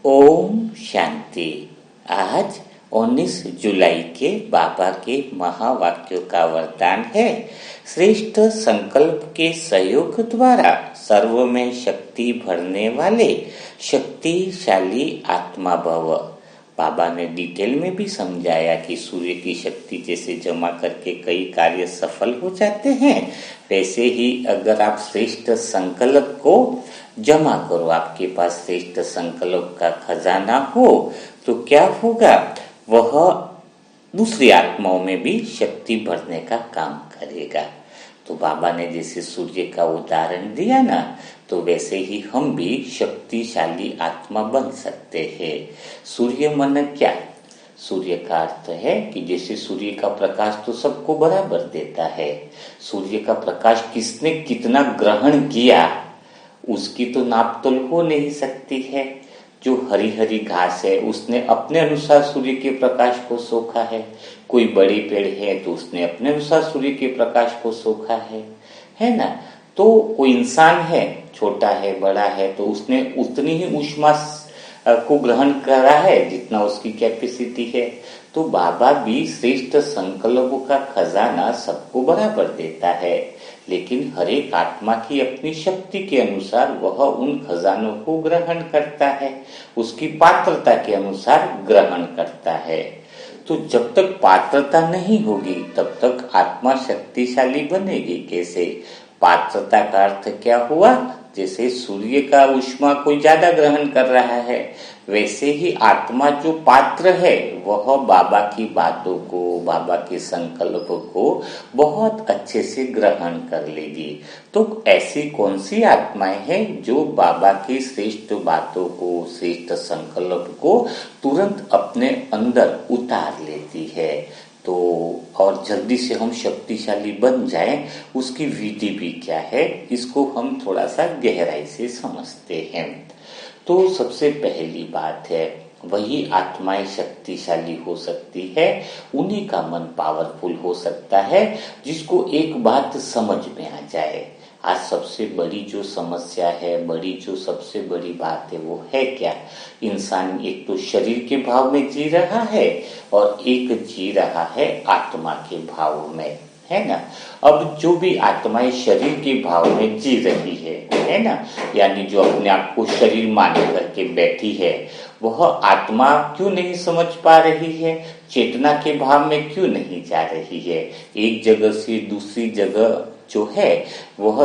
ओम शांति। आज 19 जुलाई के बाबा के महावाक्यों का वरदान है। श्रेष्ठ संकल्प के सहयोग द्वारा सर्व में शक्ति भरने वाले शक्तिशाली आत्मा भव। बाबा ने डिटेल में भी समझाया कि सूर्य की शक्ति जैसे जमा करके कई कार्य सफल हो जाते हैं, वैसे ही अगर आप श्रेष्ठ संकल्प को जमा करो, आपके पास श्रेष्ठ संकल्प का खजाना हो तो क्या होगा, वह दूसरी आत्माओं में भी शक्ति भरने का काम करेगा। तो बाबा ने जैसे सूर्य का उदाहरण दिया ना, तो वैसे ही हम भी शक्तिशाली आत्मा बन सकते हैं। सूर्य मन क्या? सूर्य का अर्थ है कि जैसे सूर्य का प्रकाश तो सबको बराबर देता है, सूर्य का प्रकाश किसने कितना ग्रहण किया उसकी तो नापतोल हो नहीं सकती है। जो हरी हरी घास है उसने अपने अनुसार सूर्य के प्रकाश को सोखा है, कोई बड़े पेड़ है तो उसने अपने अनुसार सूर्य के प्रकाश को सोखा है ना। तो कोई इंसान है, छोटा है बड़ा है, तो उसने उतनी ही ऊष्मा को ग्रहण करा है जितना उसकी कैपेसिटी है। तो बाबा भी श्रेष्ठ संकल्पों का खजाना सबको बराबर देता है, लेकिन हर एक आत्मा की अपनी शक्ति के अनुसार वह उन खजानों को ग्रहण करता है, उसकी पात्रता के अनुसार ग्रहण करता है। तो जब तक पात्रता नहीं होगी तब तक आत्मा शक्तिशाली बनेगी कैसे? पात्रता का अर्थ क्या हुआ? जैसे सूर्य का ऊष्मा कोई ज्यादा ग्रहण कर रहा है, वैसे ही आत्मा जो पात्र है वह बाबा की बातों को, बाबा के संकल्प को बहुत अच्छे से ग्रहण कर लेगी। तो ऐसी कौन सी आत्माएं हैं जो बाबा की श्रेष्ठ बातों को, श्रेष्ठ संकल्प को तुरंत अपने अंदर उतार लेती है? तो और जल्दी से हम शक्तिशाली बन जाएं, उसकी विधि भी क्या है, इसको हम थोड़ा सा गहराई से समझते हैं। तो सबसे पहली बात है, वही आत्माएं शक्तिशाली हो सकती है, उन्हीं का मन पावरफुल हो सकता है जिसको एक बात समझ में आ जाए। आज सबसे बड़ी जो समस्या है, सबसे बड़ी बात है वो है क्या? इंसान एक तो शरीर के भाव में जी रहा है और एक जी रहा है आत्मा के भाव में, है ना। अब जो भी आत्माएं शरीर के भाव में जी रही है ना, यानी जो अपने आप को शरीर मान करके बैठी है, वह आत्मा क्यों नहीं समझ पा रही है, चेतना के भाव में क्यों नहीं जा रही है? एक जगह से दूसरी जगह जो है वह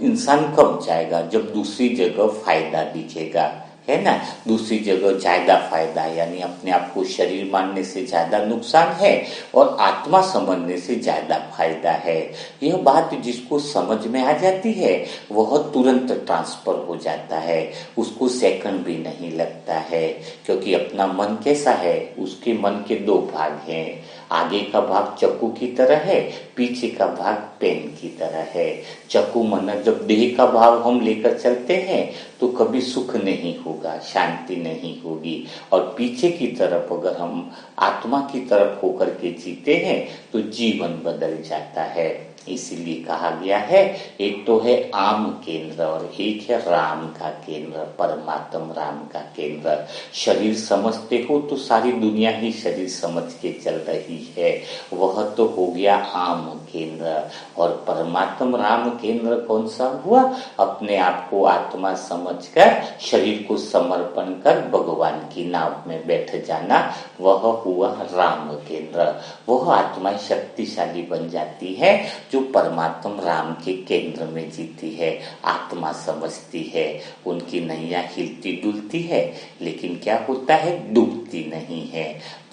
इंसान कब जाएगा? जब दूसरी जगह फायदा दिखेगा, है ना। दूसरी जगह ज्यादा फायदा, यानी अपने आप को शरीर मानने से ज्यादा नुकसान है और आत्मा समझने से ज्यादा फायदा है। यह बात जिसको समझ में आ जाती है वह तुरंत ट्रांसफर हो जाता है, उसको सेकंड भी नहीं लगता है। क्योंकि अपना मन कैसा है, उसके मन के दो भाग हैं। आगे का भाग चक्कू की तरह है, पीछे का भाग पेन की तरह है। चक्कू मन जब देह का भाव हम लेकर चलते हैं तो कभी सुख नहीं होगा, शांति नहीं होगी। और पीछे की तरफ अगर हम आत्मा की तरफ होकर के जीते हैं तो जीवन बदल जाता है। इसीलिए कहा गया है, एक तो है आम केंद्र और एक है राम का केंद्र, परमात्म राम का केंद्र। शरीर समझते हो तो सारी दुनिया ही शरीर समझ के चल रही है, वह तो हो गया आम केंद्र। और परमात्म राम केंद्र कौन सा हुआ? अपने आप को आत्मा समझकर शरीर को समर्पण कर भगवान की नाव में बैठ जाना, वह हुआ राम केंद्र। वह आत्मा शक्तिशाली बन जाती है जो परमात्म राम के केंद्र में जीती है, आत्मा समझती है। उनकी नैया हिलती डुलती है, लेकिन क्या होता है, डूबती नहीं है।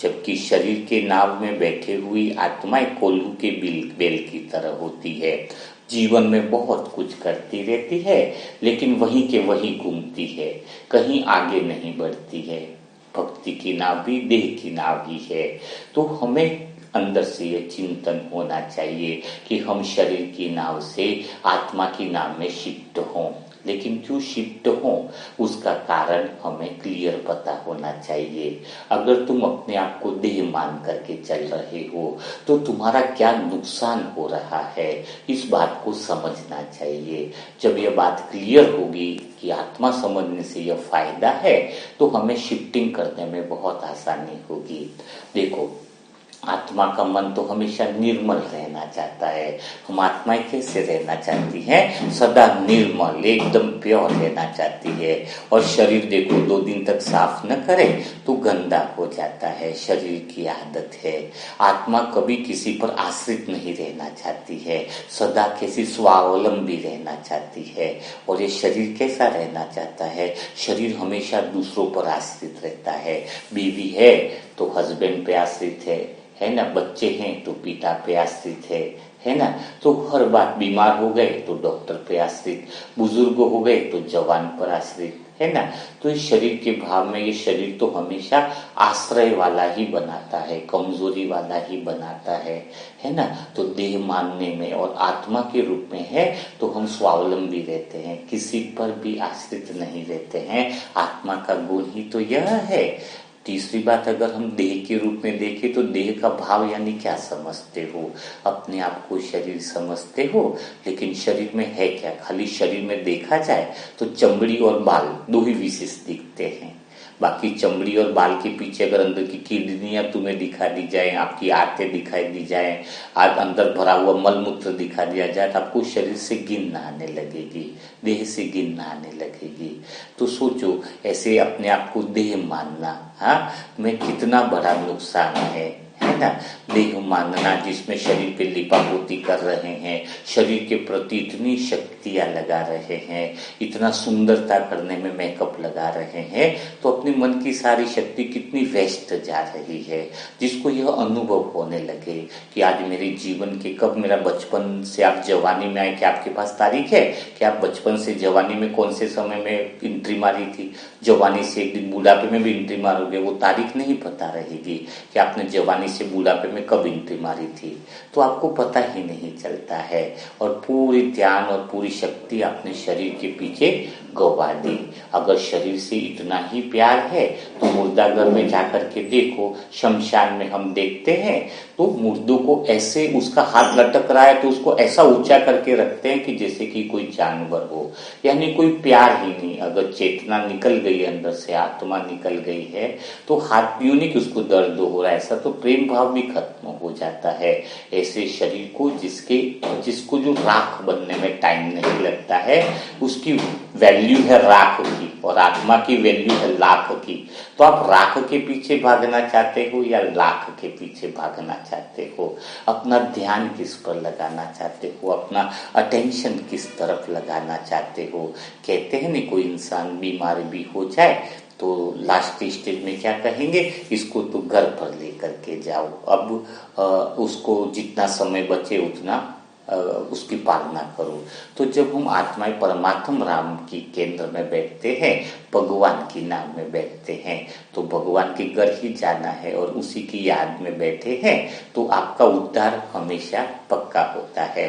जबकि शरीर के नाव में बैठे हुई आत्माएं कोल्हू के बेल की तरह होती है, जीवन में बहुत कुछ करती रहती है लेकिन वहीं के वहीं घूमती है, कहीं आगे नहीं बढ़ती है। भक्ति की नाव भी देह की नाव ही है। तो हमें अंदर से ये चिंतन होना चाहिए कि हम शरीर की नाव से आत्मा की नाव में शिफ्ट हों। लेकिन क्यों शिफ्ट हो उसका कारण हमें क्लियर पता होना चाहिए। अगर तुम अपने आप को देह मान करके चल रहे हो तो तुम्हारा क्या नुकसान हो रहा है, इस बात को समझना चाहिए। जब यह बात क्लियर होगी कि आत्मा समझने से यह फायदा है तो हमें शिफ्टिंग करने में बहुत आसानी होगी। देखो, आत्मा का मन तो हमेशा निर्मल रहना चाहता है। हम आत्माएं कैसे रहना चाहती हैं? सदा निर्मल, एकदम प्योर रहना चाहती है। और शरीर देखो, 2 दिन तक साफ न करे तो गंदा हो जाता है, शरीर की आदत है। आत्मा कभी किसी पर आश्रित नहीं रहना चाहती है, सदा किसी स्वावलंबी रहना चाहती है। और ये शरीर कैसा रहना चाहता है? शरीर हमेशा दूसरों पर आश्रित रहता है। बीवी है तो हस्बैंड पे आश्रित है ना, बच्चे हैं तो पिता पे आश्रित है ना, तो हर बात, बीमार हो गए तो डॉक्टर पे आश्रित, बुजुर्ग हो गए तो जवान पर आश्रित, है ना। तो इस शरीर के भाव में ये शरीर तो हमेशा आश्रय वाला ही बनाता है, कमजोरी वाला ही बनाता है ना। तो देह मानने में और आत्मा के रूप में है तो हम स्वावलंबी रहते हैं, किसी पर भी आश्रित नहीं रहते हैं। आत्मा का गुण ही तो यह है। तीसरी बात, अगर हम देह के रूप में देखें तो देह का भाव यानी क्या समझते हो? अपने आप को शरीर समझते हो, लेकिन शरीर में है क्या? खाली शरीर में देखा जाए तो चमड़ी और बाल 2 ही विशेष दिखते हैं। बाकी चमड़ी और बाल के पीछे अगर अंदर की किडनियां तुम्हें दिखा दी जाए, आपकी आंतें दिखाई दी जाए, आज अंदर भरा हुआ मल मूत्र दिखा दिया जाए तो आपको शरीर से गिनना आने लगेगी, देह से गिनना आने लगेगी। तो सोचो, ऐसे अपने आप को देह मानना में कितना बड़ा नुकसान है ना। देह मानना जिसमें शरीर पे लिपापोती कर रहे हैं, शरीर के प्रति इतनी शक्तियां लगा रहे हैं, इतना सुंदरता करने में मेकअप लगा रहे हैं, तो अपने मन की सारी शक्ति कितनी वेस्ट जा रही है। जिसको यह अनुभव होने लगे कि आज मेरे जीवन के कब, मेरा बचपन से आप जवानी में आए, क्या आपके पास तारीख है कि आप बचपन से जवानी में कौन से समय में एंट्री मारी थी? जवानी से एक दिन बुढ़ापे में भी एंट्री मारोगे, वो तारीख नहीं पता रहेगी कि आपने जवानी से बुढ़ापे में कब एंट्री मारी थी, तो आपको पता ही नहीं चलता है। और पूरी ध्यान और पूरी शक्ति अपने शरीर के पीछे गवा दी। अगर शरीर से इतना ही प्यार है तो मुर्दाघर में जाकर के देखो, शमशान में हम देखते हैं तो मुर्दों को ऐसे, उसका हाथ लटक रहा है तो उसको ऐसा ऊंचा करके रखते हैं कि जैसे कि कोई जानवर हो, यानी कोई प्यार ही नहीं। अगर चेतना निकल गई है अंदर से, आत्मा निकल गई है तो हाथ यूं नहीं कि उसको दर्द हो रहा है, ऐसा तो प्रेम भाव भी खत्म हो जाता है। ऐसे शरीर को जिसको जो राख बनने में टाइम नहीं लगता है, उसकी वैल्यू है राख की, और आत्मा की वैल्यू है लाख की। तो आप राख के पीछे भागना चाहते हो या लाख के पीछे भागना चाहते हो? अपना ध्यान किस पर लगाना चाहते हो? अपना अटेंशन किस तरफ लगाना चाहते हो? कहते हैं ना, कोई इंसान बीमार भी हो जाए तो लास्ट स्टेज में क्या कहेंगे, इसको तो घर पर लेकर के जाओ, अब उसको जितना समय बचे उतना उसकी पालना करो। तो जब हम आत्माएं परमात्मा राम की केंद्र में बैठते हैं, भगवान की नाम में बैठते हैं, तो भगवान के घर ही जाना है और उसी की याद में बैठे हैं तो आपका उद्धार हमेशा पक्का होता है।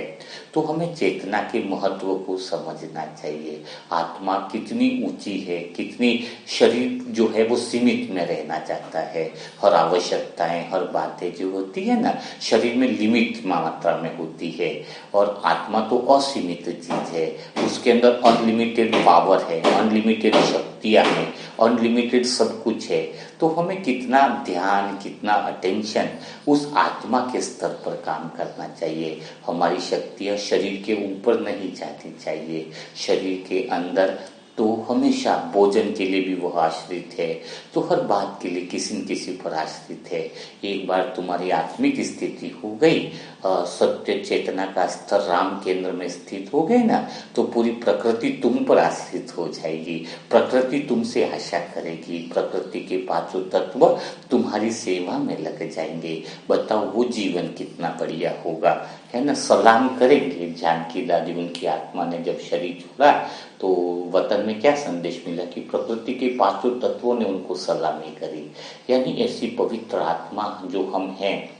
तो हमें चेतना के महत्व को समझना चाहिए। आत्मा कितनी ऊंची है, कितनी, शरीर जो है वो सीमित में रहना चाहता है। हर आवश्यकताएं, हर बातें जो होती है ना, शरीर में लिमिट मात्रा में होती है, और आत्मा तो असीमित चीज है, उसके अंदर अनलिमिटेड पावर है, अनलिमिटेड शक्तियां हैं, अनलिमिटेड सब कुछ है। तो हमें कितना ध्यान, कितना अटेंशन उस आत्मा के स्तर पर काम करना चाहिए। हमारी शक्तियां शरीर के ऊपर नहीं जानी चाहिए, शरीर के अंदर तो हमेशा भोजन के लिए भी वह आश्रित है, तो हर बात के लिए किसी न किसी पर आश्रित है। एक बार तुम्हारी आत्मिक स्थिति हो गई, सत्य चेतना का स्तर राम केंद्र में स्थित हो गए ना, तो पूरी प्रकृति तुम पर आश्रित हो जाएगी, प्रकृति तुमसे आशा करेगी, प्रकृति के 5 तत्व तुम्हारी सेवा में लग जाएंगे। बताओ वो जीवन कितना बढ़िया होगा, है ना। सलाम करेंगे जानकी दादी, उनकी आत्मा ने जब शरीर छोड़ा तो वतन में क्या संदेश मिला कि प्रकृति के 5 तत्वों ने उनको सलामी करी। यानी ऐसी पवित्र आत्मा जो हम हैं,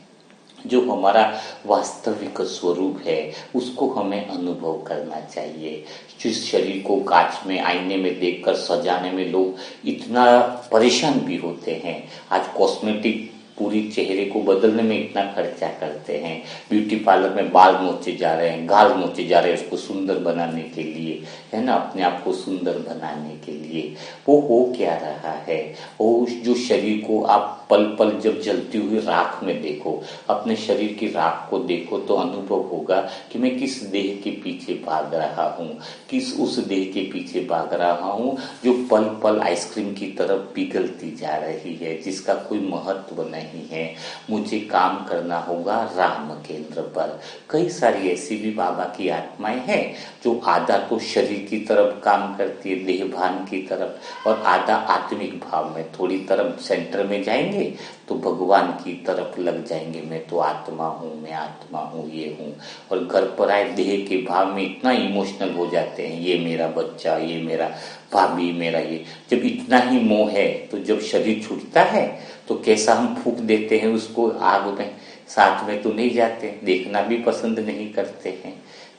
जो हमारा वास्तविक स्वरूप है उसको हमें अनुभव करना चाहिए। जिस शरीर को कांच में आईने में देखकर सजाने में लोग इतना परेशान भी होते हैं, आज कॉस्मेटिक पूरी चेहरे को बदलने में इतना खर्चा करते हैं, ब्यूटी पार्लर में बाल नोचे जा रहे हैं, गाल नोचे जा रहे हैं उसको सुंदर बनाने के लिए, है ना, अपने आप को सुंदर बनाने के लिए। वो हो क्या रहा है? वो जो शरीर को आप पल पल जब जलती हुई राख में देखो, अपने शरीर की राख को देखो, तो अनुभव होगा कि मैं किस देह के पीछे भाग रहा हूँ, किस उस देह के पीछे भाग रहा हूँ जो पल पल आइसक्रीम की तरफ पिघलती जा रही है, जिसका कोई महत्व नहीं है। मुझे काम करना होगा राम केंद्र पर। कई सारी ऐसी भी बाबा की आत्माएं हैं जो आधा तो शरीर की तरफ काम करती है, देह भान की तरफ, और आधा आत्मिक भाव में, थोड़ी तरफ सेंटर में जाएंगे तो भगवान की तरफ लग जाएंगे, मैं तो आत्मा हूँ, मैं आत्मा हूँ, ये हूँ। और घर पर आए देह के भाव में इतना इमोशनल हो जाते हैं, ये मेरा बच्चा, ये मेरा भाभी, मेरा ये। जब इतना ही मोह है तो जब शरीर छूटता है तो कैसा हम फूंक देते हैं उसको आग में, साथ में तो नहीं जाते, देखना भी पसंद नहीं करते हैं,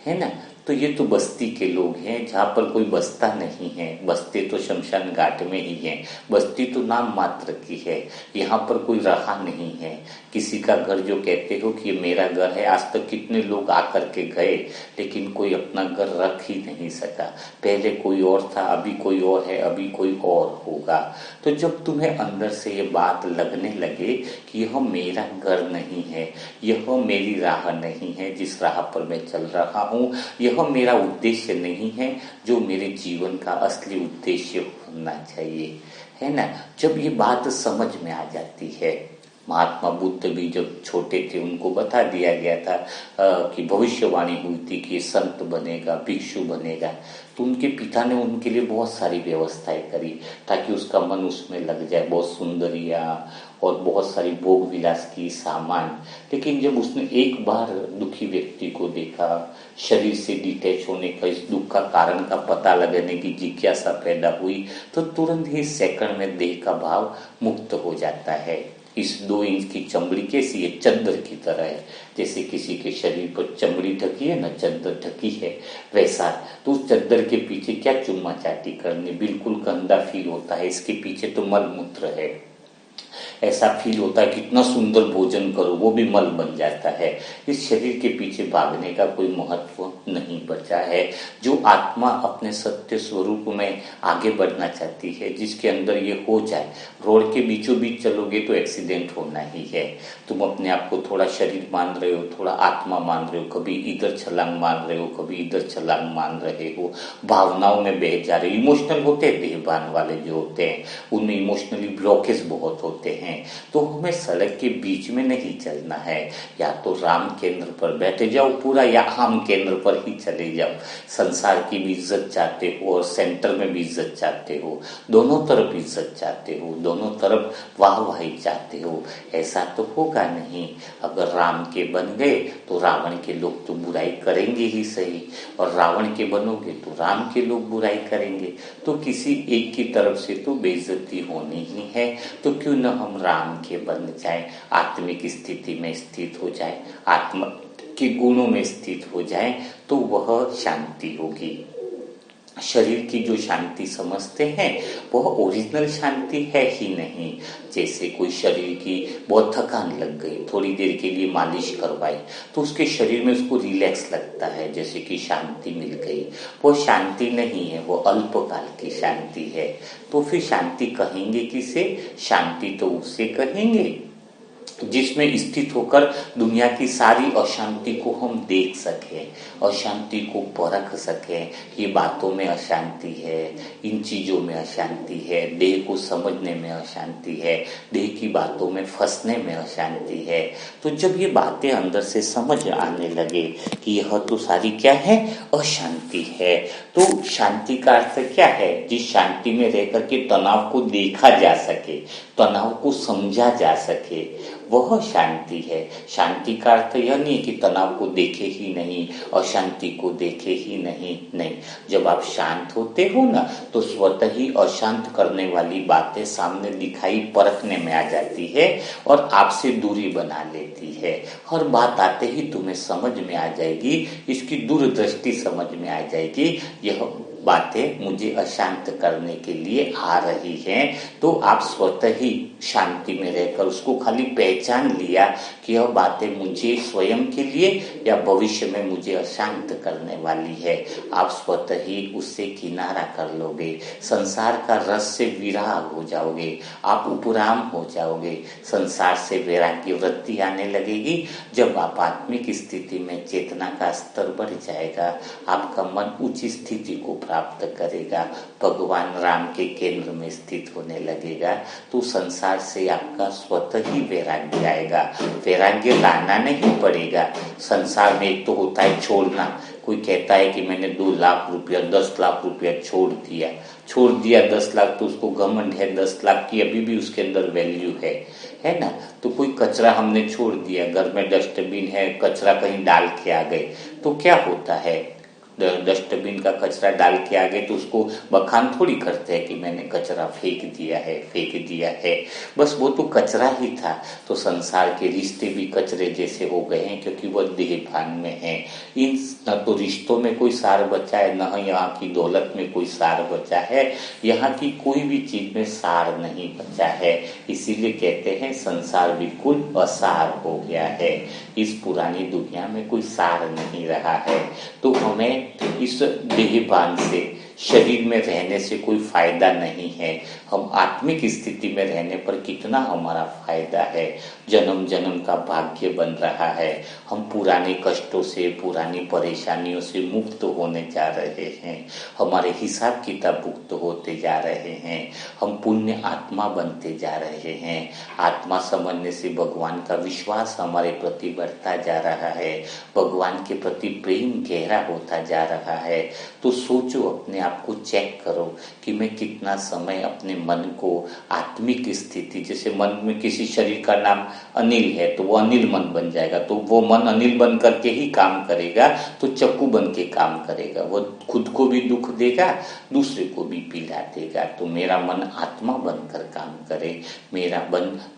है ना। तो ये तो बस्ती के लोग हैं जहाँ पर कोई बसता नहीं है, बसते तो शमशान घाट में ही हैं, बस्ती तो नाम मात्र की है, यहाँ पर कोई रहा नहीं है। किसी का घर जो कहते हो कि ये मेरा घर है, आज तक कितने लोग आकर के गए लेकिन कोई अपना घर रख ही नहीं सका। पहले कोई और था, अभी कोई और है, अभी कोई और होगा। तो जब तुम्हें अंदर से ये बात लगने लगे कि यह मेरा घर नहीं है, यह मेरी राह नहीं है जिस राह पर मैं चल रहा हूँ, यह मेरा उद्देश्य नहीं है जो मेरे जीवन का असली उद्देश्य होना चाहिए, है ना। जब ये बात समझ में आ जाती है, महात्मा बुद्ध भी जब छोटे थे उनको बता दिया गया था कि भविष्यवाणी हुई थी कि संत बनेगा, भिक्षु बनेगा, तो उनके पिता ने उनके लिए बहुत सारी व्यवस्थाएं करी ताकि उसका मन उसमें लग जाए, बहुत सुंदरिया और बहुत सारी भोग विलास की सामान। लेकिन जब उसने एक बार दुखी व्यक्ति को देखा, शरीर से डिटैच होने का, इस दुख का कारण का पता लगाने की जिज्ञासा पैदा हुई, तो तुरंत ही सेकंड में देह का भाव मुक्त हो जाता है। इस 2 इंच की चमड़ी कैसी है? चद्दर की तरह है। जैसे किसी के शरीर पर चमड़ी ढकी है ना, चद्दर ढकी है, वैसा। तो उस चद्दर के पीछे क्या चुम्मा चाटी करनी, बिल्कुल गंदा फील होता है, इसके पीछे तो मल मूत्र है। ऐसा फील होता है कितना सुंदर भोजन करो, वो भी मल बन जाता है। इस शरीर के पीछे भागने का कोई महत्व नहीं बचा है। जो आत्मा अपने सत्य स्वरूप में आगे बढ़ना चाहती है, जिसके अंदर ये हो जाए, रोड के बीचों बीच चलोगे तो एक्सीडेंट होना ही है। तुम अपने आप को थोड़ा शरीर मान रहे हो, थोड़ा आत्मा मान रहे हो, कभी इधर छलांग मान रहे हो, कभी इधर छलांग मान रहे हो, भावनाओं में बह जा रहे हो। इमोशनल होते हैं देहभान वाले जो होते हैं, उनमें इमोशनली ब्लॉकेज बहुत होते हैं। तो हमें सड़क के बीच में नहीं चलना है, या तो राम केंद्र पर बैठे जाओ पूरा, या हम केंद्र पर ही चले जाओ। संसार की भी इज्जत चाहते हो और सेंटर में भी इज्जत चाहते हो, दोनों तरफ इज्जत चाहते हो, दोनों तरफ वाहवाही चाहते हो, ऐसा तो होगा नहीं। अगर राम के बन गए तो रावण के लोग तो बुराई करेंगे ही सही, और रावण के बनोगे तो राम के लोग बुराई करेंगे। तो किसी एक की तरफ से तो बेइज्जती होनी ही है। तो क्यों न हम राम के बन जाए, आत्मिक स्थिति में स्थित हो जाए, आत्मा के गुणों में स्थित हो जाए, तो वह शांति होगी। शरीर की जो शांति समझते हैं वह ओरिजिनल शांति है ही नहीं। जैसे कोई शरीर की बहुत थकान लग गई, थोड़ी देर के लिए मालिश करवाई तो उसके शरीर में उसको रिलैक्स लगता है, जैसे कि शांति मिल गई। वो शांति नहीं है, वो अल्पकाल की शांति है। तो फिर शांति कहेंगे किसे? शांति तो उसे कहेंगे जिसमें स्थित होकर दुनिया की सारी अशांति को हम देख सकें, अशांति को परख सकें। ये बातों में अशांति है, इन चीजों में अशांति है, देह को समझने में अशांति है, देह की बातों में फंसने में अशांति है। तो जब ये बातें अंदर से समझ आने लगे कि यह तो सारी क्या है? अशांति है। तो शांति का अर्थ क्या है? जिस शांति में रह करके तनाव को देखा जा सके, तनाव को समझा जा सके, वह शांति है। शांति का अर्थ यह नहीं कि तनाव को देखे ही नहीं, अशांति को देखे ही नहीं। नहीं, जब आप शांत होते हो ना तो स्वतः ही अशांत करने वाली बातें सामने दिखाई परखने में आ जाती है और आपसे दूरी बना लेती है। हर बात आते ही तुम्हें समझ में आ जाएगी, इसकी दूरदृष्टि समझ में आ जाएगी, यह बातें मुझे अशांत करने के लिए आ रही हैं। तो आप स्वतः ही शांति में रहकर उसको खाली पहचान लिया कि यह बातें मुझे स्वयं के लिए या भविष्य में मुझे अशांत करने वाली है। आप स्वतः ही उससे किनारा कर लोगे, संसार का रस से विराग हो जाओगे, आप उपराम हो जाओगे, संसार से वैराग्य वृत्ति आने लगेगी। जब आप आत्मिक स्थिति में चेतना का स्तर बढ़ जाएगा, आपका मन उच्च स्थिति को प्राप्त करेगा, भगवान राम के केंद्र में स्थित होने लगेगा, तो संसार से आपका स्वतः ही वैराग्य आएगा। वैराग्य लाना नहीं पड़ेगा। संसार में एक तो होता है छोड़ना। कोई कहता है कि मैंने 2 लाख रुपया 10 लाख रुपया छोड़ दिया 10 लाख, तो उसको घमंड है 10 लाख की अभी भी उसके अंदर वैल्यू है ना। तो कोई कचरा हमने छोड़ दिया, घर में डस्टबिन है, कचरा कहीं डाल के आ गए, तो क्या होता है, डस्टबिन का कचरा डाल के आ गए तो उसको बखान थोड़ी करते हैं कि मैंने कचरा फेंक दिया है, बस वो तो कचरा ही था। तो संसार के रिश्ते भी कचरे जैसे हो गए हैं क्योंकि वह देहभान में है। इन न तो रिश्तों में कोई सार बचा है, न यहाँ की दौलत में कोई सार बचा है, यहाँ की कोई भी चीज में सार नहीं बचा है। इसीलिए कहते हैं संसार बिल्कुल असार हो गया है। इस पुरानी दुनिया में कोई सार नहीं रहा है। तो हमें इस देहभान से, शरीर में रहने से कोई फायदा नहीं है। हम आत्मिक स्थिति में रहने पर कितना हमारा फायदा है। जन्म जन्म का भाग्य बन रहा है। हम पुराने कष्टों से, पुरानी परेशानियों से मुक्त होने जा रहे हैं। हमारे हिसाब किताब मुक्त होते जा रहे हैं। हम पुण्य आत्मा बनते जा रहे हैं। आत्मा समझने से भगवान का विश्वास हमारे प्रति बढ़ता जा रहा है। भगवान के प्रति प्रेम गहरा होता जा रहा है। तो सोचो, अपने आप को चेक करो कि मैं कितना समय अपने मन को आत्मिक स्थिति, जैसे मन में किसी शरीर का नाम अनिल है तो वो अनिल मन बन जाएगा, तो वो मन अनिल बन करके ही काम करेगा, तो चक्कू बन के काम करेगा। वो खुद को भी दुख देगा, दूसरे को भी पीला देगा। तो मेरा मन आत्मा बनकर काम करे, मेरा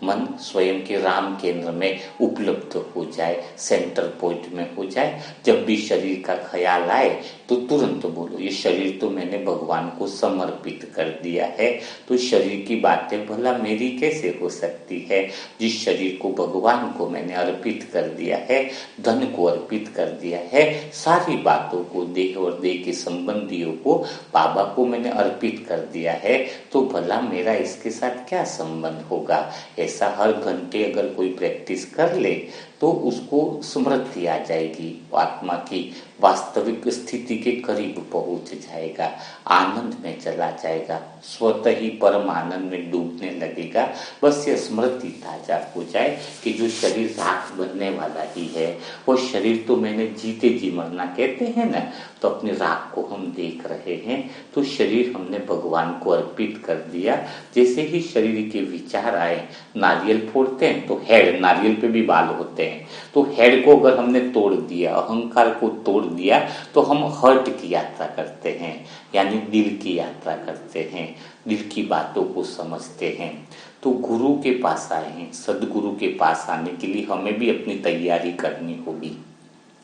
मन स्वयं के राम केंद्र में उपलब्ध हो जाए, सेंटर पॉइंट में हो जाए। जब भी शरीर का ख्याल आए तो तुरंत बोलो, ये शरीर तो मैंने भगवान को समर्पित कर दिया है। तो शरीर की बातें भला मेरी कैसे हो सकती है? जिस शरीर को भगवान को मैंने अर्पित कर दिया है, धन को अर्पित कर दिया है, सारी बातों को, देह और देह के संबंधियों को, बाबा को मैंने अर्पित कर दिया है, तो भला मेरा इसके साथ क्या संबंध होगा? ऐसा हर घंटे अगर कोई प्रैक्टिस कर ले तो उसको स्मृति आ जाएगी, आत्मा की वास्तविक स्थिति के करीब पहुंच जाएगा, आनंद में चला जाएगा, स्वतः ही परम आनंद में डूबने लगेगा। बस ये स्मृति ताजा हो जाए कि जो शरीर राख बनने वाला ही है, वो शरीर तो मैंने जीते जी मरना कहते हैं ना, तो अपने राख को हम देख रहे हैं। तो शरीर हमने भगवान को अर्पित कर दिया। जैसे ही शरीर के विचार आए, नारियल फोड़ते हैं तो हेड, नारियल पे भी बाल होते हैं, तो हेड को अगर हमने तोड़ दिया, अहंकार को तोड़ दिया, तो हम हर्ट की यात्रा करते हैं, यानी दिल की यात्रा करते हैं, दिल की बातों को समझते हैं। तो गुरु के पास आए हैं, सदगुरु के पास आने के लिए हमें भी अपनी तैयारी करनी होगी।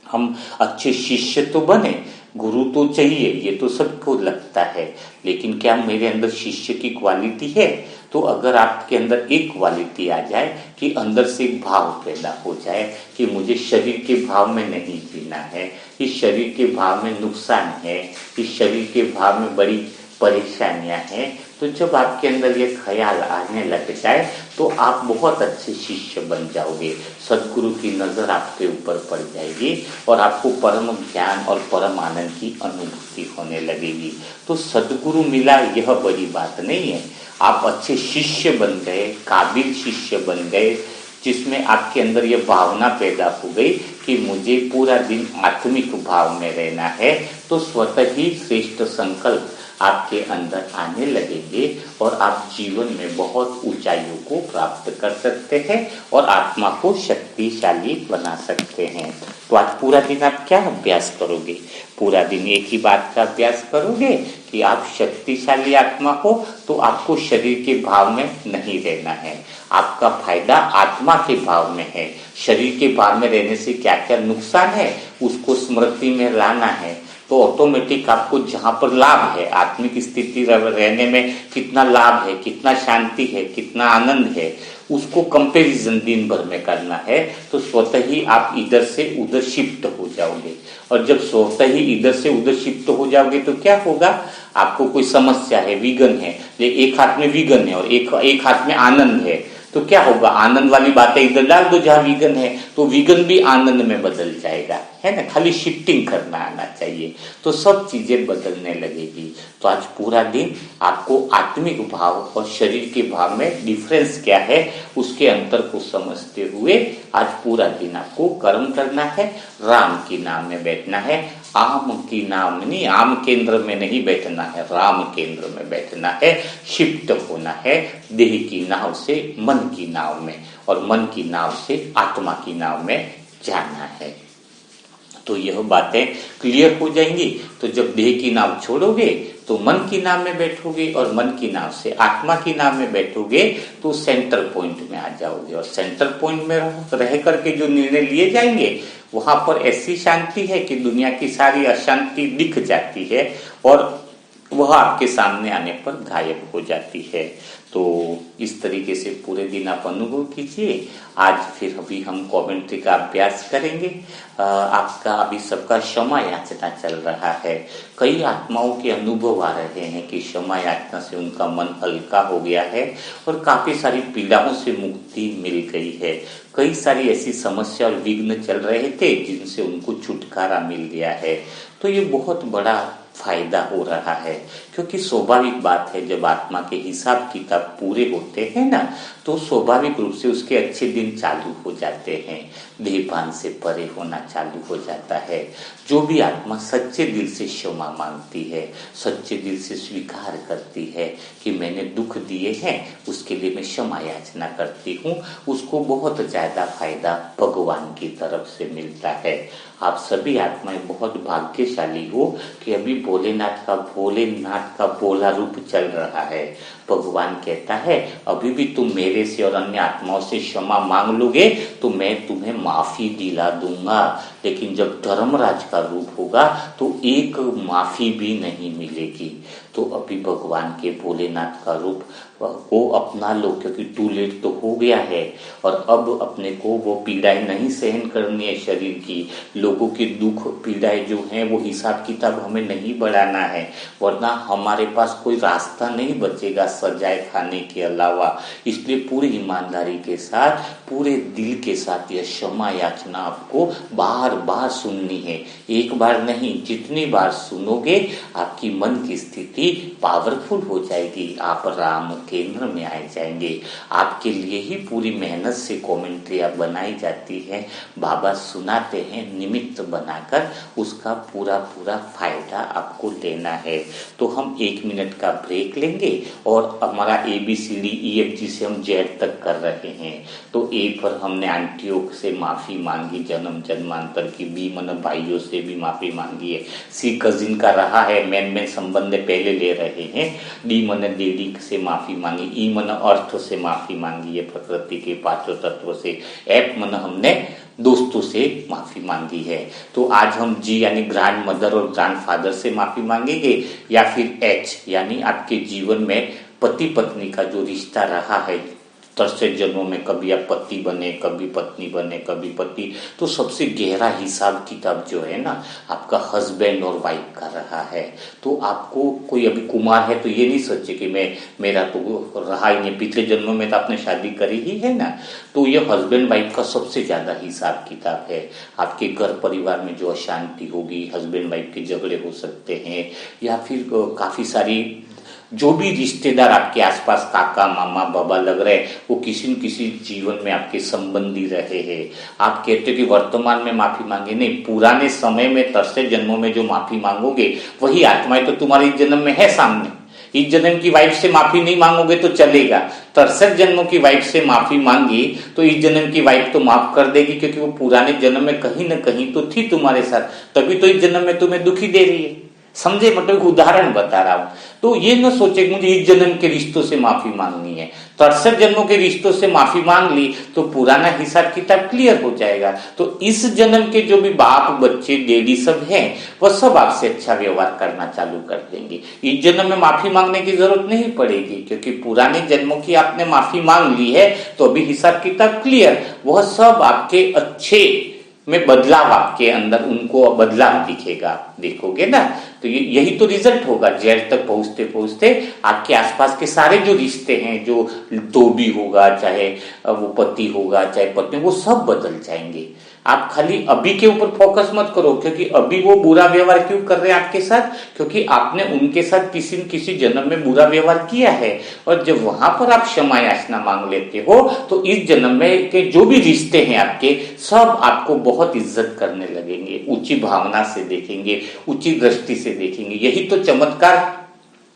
हम अच्छे शिष्य तो बने, गुरु तो चाहिए, ये तो सबको लगता है, लेकिन क्या मेरे अंदर शिष्य की क्वालिटी है? तो अगर आपके अंदर एक क्वालिटी आ जाए कि अंदर से एक भाव पैदा हो जाए कि मुझे शरीर के भाव में नहीं जीना है, इस शरीर के भाव में नुकसान है, इस शरीर के भाव में बड़ी परेशानियां हैं, तो जब आपके अंदर ये ख्याल आने लग जाए तो आप बहुत अच्छे शिष्य बन जाओगे। सदगुरु की नजर आपके ऊपर पड़ जाएगी और आपको परम ज्ञान और परम आनंद की अनुभूति होने लगेगी। तो सदगुरु मिला यह बड़ी बात नहीं है, आप अच्छे शिष्य बन गए, काबिल शिष्य बन गए, जिसमें आपके अंदर यह भावना पैदा हो गई कि मुझे पूरा दिन आत्मिक भाव में रहना है। तो स्वतः ही श्रेष्ठ संकल्प आपके अंदर आने लगेंगे और आप जीवन में बहुत ऊंचाइयों को प्राप्त कर सकते हैं और आत्मा को शक्तिशाली बना सकते हैं। तो आज पूरा दिन आप क्या अभ्यास करोगे? पूरा दिन एक ही बात का अभ्यास करोगे कि आप शक्तिशाली आत्मा हो, तो आपको शरीर के भाव में नहीं रहना है। आपका फायदा आत्मा के भाव में है। शरीर के भाव में रहने से क्या क्या नुकसान है उसको स्मृति में लाना है, तो ऑटोमेटिक आपको जहां पर लाभ है, आत्मिक स्थिति रहने में कितना लाभ है, कितना शांति है, कितना आनंद है, उसको कंपैरिजन दिन भर में करना है। तो स्वतः ही आप इधर से उधर शिफ्ट हो जाओगे, और जब स्वतः ही इधर से उधर शिफ्ट हो जाओगे तो क्या होगा? आपको कोई समस्या है, विघन है, एक हाथ में विघन है और एक हाथ में आनंद है, तो क्या होगा? आनंद वाली बातें इधर डाल दो जहां विघन है, तो विघन भी आनंद में बदल जाएगा, है ना। खाली शिफ्टिंग करना आना चाहिए, तो सब चीजें बदलने लगेगी। तो आज पूरा दिन आपको आत्मिक भाव और शरीर के भाव में डिफरेंस क्या है उसके अंतर को समझते हुए आज पूरा दिन आपको कर्म करना है, राम की नाम में बैठना है। आम की नाम नहीं, आम केंद्र में नहीं बैठना है, राम केंद्र में बैठना है। शिफ्ट होना है देह की नाव से मन की नाव में, और मन की नाव से आत्मा की नाव में जाना है। तो यह बातें क्लियर हो जाएंगी। तो जब देह की नाव छोड़ोगे तो मन की नाव में बैठोगे, और मन की नाव से आत्मा की नाव में बैठोगे तो सेंटर पॉइंट में आ जाओगे, और सेंटर पॉइंट में रह करके जो निर्णय लिए जाएंगे वहां पर ऐसी शांति है कि दुनिया की सारी अशांति दिख जाती है और वह आपके सामने आने पर गायब हो जाती है। तो इस तरीके से पूरे दिन आप अनुभव कीजिए। आज फिर अभी हम कमेंट्री का अभ्यास करेंगे। आपका अभी सबका क्षमा याचना चल रहा है। कई आत्माओं के अनुभव आ रहे हैं कि क्षमा याचना से उनका मन हल्का हो गया है और काफी सारी पीड़ाओं से मुक्ति मिल गई है। कई सारी ऐसी समस्या और विघ्न चल रहे थे जिनसे उनको छुटकारा मिल गया है। तो ये बहुत बड़ा फायदा हो रहा है, क्योंकि स्वाभाविक बात है जब आत्मा के हिसाब किताब पूरे होते हैं ना, तो स्वाभाविक रूप से उसके अच्छे दिन चालू हो जाते हैं, देहभान से परे होना चालू हो जाता है। जो भी आत्मा सच्चे दिल से क्षमा मांगती है, सच्चे दिल से स्वीकार करती है कि मैंने दुख दिए हैं, उसके लिए मैं क्षमा याचना करती हूँ, उसको बहुत ज्यादा फायदा भगवान की तरफ से मिलता है। आप सभी आत्माएं बहुत भाग्यशाली हो कि अभी भोलेनाथ का भोला रूप चल रहा है। भगवान कहता है अभी भी तुम मेरे से और अन्य आत्माओं से क्षमा मांग लोगे तो मैं तुम्हें माफी दिला दूंगा, लेकिन जब धर्मराज का रूप होगा तो एक माफी भी नहीं मिलेगी। तो अभी भगवान के भोलेनाथ का रूप को अपना लो, क्योंकि टू लेट तो हो गया है और अब अपने को वो पीड़ाएं नहीं सहन करनी है। शरीर की लोगों की दुख पीड़ाएं जो हैं वो हिसाब किताब हमें नहीं बढ़ाना है, वरना हमारे पास कोई रास्ता नहीं बचेगा सजाए खाने के अलावा। इसलिए पूरी ईमानदारी के साथ, पूरे दिल के साथ यह क्षमा याचना आपको बार बार सुननी है। एक बार नहीं, जितनी बार सुनोगे आपकी मन की स्थिति पावरफुल हो जाएगी, आप राम केंद्र में आ जाएंगे। आपके लिए ही पूरी मेहनत से कमेंट्रियां बनाई जाती है, बाबा सुनाते हैं निमित्त बनाकर, उसका पूरा पूरा फायदा आपको लेना है। तो हम 1 मिनट का ब्रेक लेंगे और हमारा ABCDEFG से हम जेड तक कर रहे हैं। तो ए पर हमने आंटियों से माफी मांगी जन्म जन्मांतर की, बी मन भाइयों से भी माफी मांगी है, सी कजिन का रहा है मैन संबंध पहले ले रहे हैं, डी मन दीदी से माफी मांगी, ई मन अर्थ से माफी मांगी है, प्रकृति के 5 तत्व से, एफ मन हमने दोस्तों से माफी मांगी है। तो आज हम जी यानी ग्रैंड मदर और ग्रैंड फादर से माफी मांगेंगे, या फिर एच यानी आपके जीवन में पति पत्नी का जो रिश्ता रहा है तरसे जन्मों में, कभी आप पति बने, कभी पत्नी बने, कभी पति, तो सबसे गहरा हिसाब किताब जो है ना आपका हस्बैंड और वाइफ का रहा है। तो आपको कोई अभी कुमार है तो ये नहीं सोचे कि मेरा तो रहा ही नहीं, पिछले जन्मों में तो आपने शादी करी ही है ना। तो ये हस्बैंड वाइफ का सबसे ज्यादा हिसाब किताब है। आपके घर परिवार में जो अशांति होगी, हस्बैंड वाइफ के झगड़े हो सकते हैं, या फिर काफी सारी जो भी रिश्तेदार आपके आसपास काका मामा बाबा लग रहे हैं, वो किसी न किसी जीवन में आपके संबंधी रहे हैं। आप कहते हो कि वर्तमान में माफी मांगे, नहीं, पुराने समय में तरसे जन्मों में जो माफी मांगोगे वही आत्माएं तो तुम्हारे जन्म में है सामने। इस जन्म की वाइफ से माफी नहीं मांगोगे तो चलेगा, 63 जन्मों की वाइफ से माफी मांगी तो इस जन्म की वाइफ तो माफ कर देगी, क्योंकि वो पुराने जन्म में कहीं ना कहीं तो थी तुम्हारे साथ, तभी तो इस जन्म में तुम्हें दुखी दे रही है। समझे? मतलब एक उदाहरण बता रहा हूं। तो ये न सोचे कि मुझे इस जन्म के रिश्तों से माफी मांगनी है, 63 जन्मों के रिश्तों से माफी मांग ली तो पुराना हिसाब किताब क्लियर हो जाएगा। तो इस जन्म के जो भी बाप बच्चे डैडी सब हैं, वह सब आपसे अच्छा व्यवहार करना चालू कर देंगे। इस जन्म में माफी मांगने की जरूरत नहीं पड़ेगी, क्योंकि पुराने जन्मों की आपने माफी मांग ली है, तो अभी हिसाब किताब क्लियर। वह सब आपके अच्छे में बदलाव, आपके अंदर उनको बदलाव दिखेगा, देखोगे ना। तो यही तो रिजल्ट होगा। जेल तक पहुंचते पहुंचते आपके आसपास के सारे जो रिश्ते हैं, जो धोबी होगा, चाहे वो पति होगा चाहे पत्नी, वो सब बदल जाएंगे। आप खाली अभी के ऊपर फोकस मत करो, क्योंकि अभी वो बुरा व्यवहार क्यों कर रहे हैं आपके साथ, क्योंकि आपने उनके साथ किसी न किसी जन्म में बुरा व्यवहार किया है। और जब वहां पर आप क्षमा याचना मांग लेते हो, तो इस जन्म में के जो भी रिश्ते हैं आपके, सब आपको बहुत इज्जत करने लगेंगे, ऊंची भावना से देखेंगे, ऊंची दृष्टि से देखेंगे। यही तो चमत्कार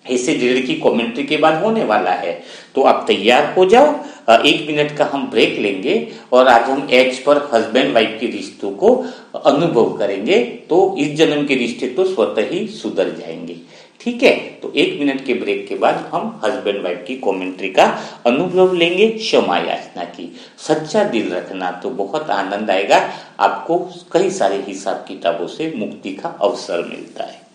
ऐसे रीड की कमेंट्री के बाद होने वाला है। तो आप तैयार हो जाओ, 1 मिनट का हम ब्रेक लेंगे और आज हम एच पर हस्बैंड वाइफ के रिश्तों को अनुभव करेंगे। तो इस जन्म के रिश्ते तो स्वतः ही सुधर जाएंगे, ठीक है। तो 1 मिनट के ब्रेक के बाद हम हस्बैंड वाइफ की कमेंट्री का अनुभव लेंगे, क्षमा याचना की। सच्चा दिल रखना, तो बहुत आनंद आएगा आपको। कई सारे हिसाब किताबों से मुक्ति का अवसर मिलता है।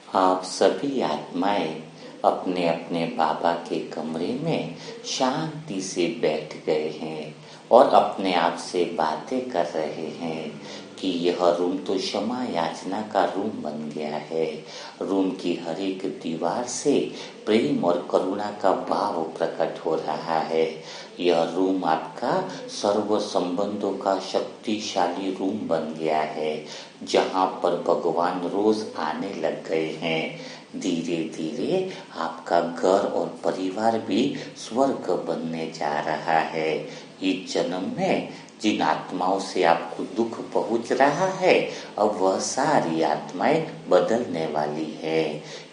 आप सभी आत्माएं अपने अपने बाबा के कमरे में शांति से बैठ गए हैं और अपने आप से बातें कर रहे हैं कि यह रूम तो क्षमा याचना का रूम बन गया है। रूम की हर एक दीवार से प्रेम और करुणा का भाव प्रकट हो रहा है। यह रूम आपका सर्व संबंधों का शक्तिशाली रूम बन गया है, जहां पर भगवान रोज आने लग गए हैं। धीरे धीरे आपका घर और परिवार भी स्वर्ग बनने जा रहा है। इस जन्म में जिन आत्माओं से आपको दुख पहुंच रहा है, अब वह सारी आत्माएं बदलने वाली है,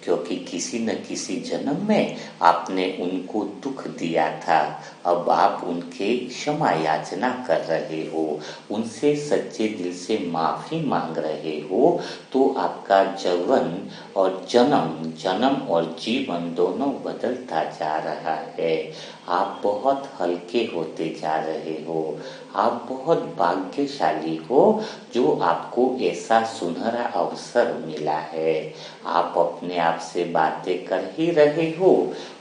क्योंकि किसी न किसी जन्म में आपने उनको दुख दिया था। अब आप उनके क्षमा याचना कर रहे हो, उनसे सच्चे दिल से माफी मांग रहे हो। तो आपका जीवन और जन्म और जीवन दोनों बदलता जा रहा है। आप बहुत हल्के होते जा रहे हो। आप बहुत भाग्यशाली हो जो आपको ऐसा सुनहरा अवसर मिला है। आप अपने आप से बातें कर ही रहे हो